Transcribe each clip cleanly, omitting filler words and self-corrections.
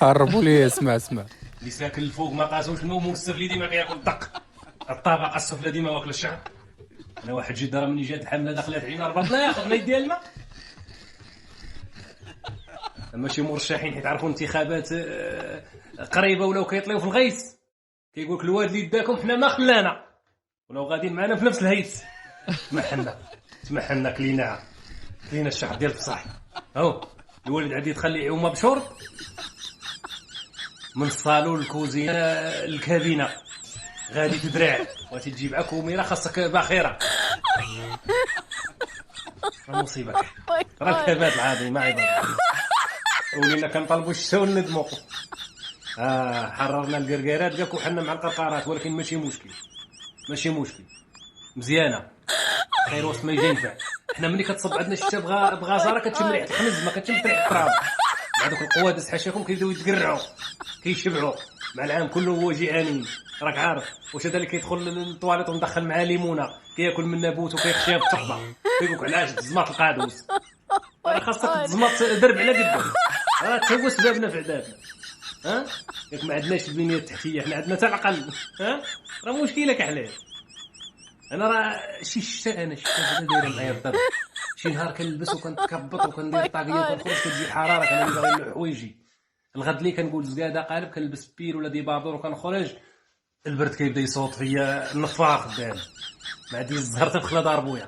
قربوا لي، اسمع. اللي ساكن الفوق ما قاسوش النوم والسفلي ديما كياكل الدق. الطبقه السفلى ديما واكل الشعر. انا واحد جي ضربني جات حمله دخلت عينا ربطنا ياخذنا يديها الماء. ماشي مرشحين حيت عرفوا الانتخابات قريبه ولاو كيطلعوا في الغيث. كيقول لك الواد اللي داكم حنا ما خلانا ولاو غاديين معنا في نفس الهيث. تمحنا كلينا الشعر ديال الفصاح. هاو الوالد عاد يدخل لي عومه بشورت من الصالون الكوزينه الكابينه غادي تدرع وتجي معاك كوميره خاصك باخره. مصيبه راه كذاب العظيم ما عيب. ولينا كنطلبوا الشتا وندموا. حررنا القرقيرات قالك وحنا مع القرقارات، ولكن ماشي مشكل مزيانه خير وسط ما يجي ينفع. حنا ملي كتصب عندنا الشتا بغزاره كتشم ريحه الخنز، ما كتشم ريحه التراب. مع دوك القوادس حاشاكم كيبداو يتقرعوا كيشبعوا مع العام كله هو جيعانين. راك عارف واش هذا اللي كيدخل للطواليط ومدخل معاه ليمونه كياكل من نابوت وكيخشيها بالتقطه كيقولك علاش تزمط القادوس. راه خاصك تزمط درب على قدام. راه تا هو سببنا في عذابنا. ياك ما عندناش البنيه التحتيه، حنا عندنا حتى العقل. راه مشكله كحلال. انا راه الشتا هذا دايره معايا الضرب. شي نهار كنلبس وكنتكبط وكندير طاقيه وكنخرج كتجي الحراره كنبغي حوايجي. الغد لي كنقول زكاده قالب كنلبس بير ولا ديباردور وكنخرج البرد كيبدا يصوت فيا النفار خدام. ما عندي الزهر تدخل دار بويا،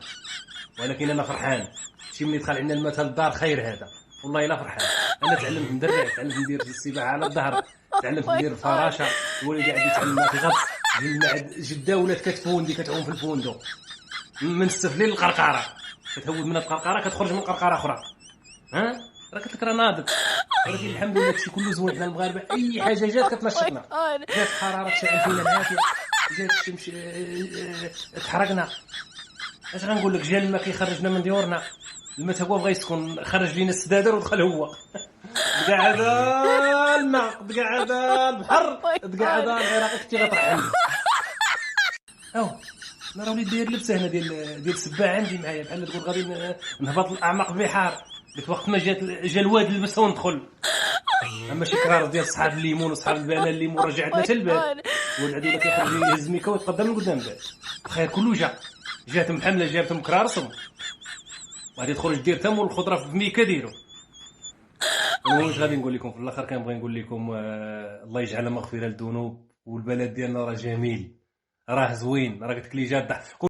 ولكن انا فرحان. شي ملي دخل عندنا المثل الدار خير هذا والله الا فرحان. انا تعلمت ندرع، تعلمت ندير السباحه على الظهر، تعلمت ندير الفراشه. الوالد عندي تعلم ما تغطس جده ولات كتفوندي كتعوم في الفوندو من السفلي للقرقاره. كتهود من القرقاره كتخرج من قرقاره اخرى. راه قلت لك راه ناضت. ولكن الحمد لله هادشي كله زوين. حنا المغاربه اي حاجه جات كتنشطنا. جات الحراره تشعل فينا العافيه، جات الشمس تحرقنا. اش غنقول لك؟ جا الماء كيخرجنا من ديورنا. الماء هو بغى يسكن خرج لينا السدادر ودخل هو. بقى هذا الماء، بقى هذا البحر، بقى هذا العراق كنتي غترحل. انا راه وليت داير لبسه هنا ديال السباع عندي معايا بحال تقول غادي نهبط لاعماق البحار. ديك وقت ما جا الواد لبسه وندخل. اما شي كرار ديال صحاب الليمون وصحاب البنان الليمون راه جا عندنا حتى الباب. والعدو كيخرج يهز ميكا ويتقدم من قدام الباب. الخير كله جاتهم حمله جابتهم كرارصهم وغادي تخرج دير تم والخضره في ميكا ديرو. المهم واش غادي نقول لكم في الاخر؟ كنبغي نقول لكم الله يجعل مغفره للذنوب، والبلد ديالنا راه جميل راه زوين. راه قلت لك لي جا الضحك.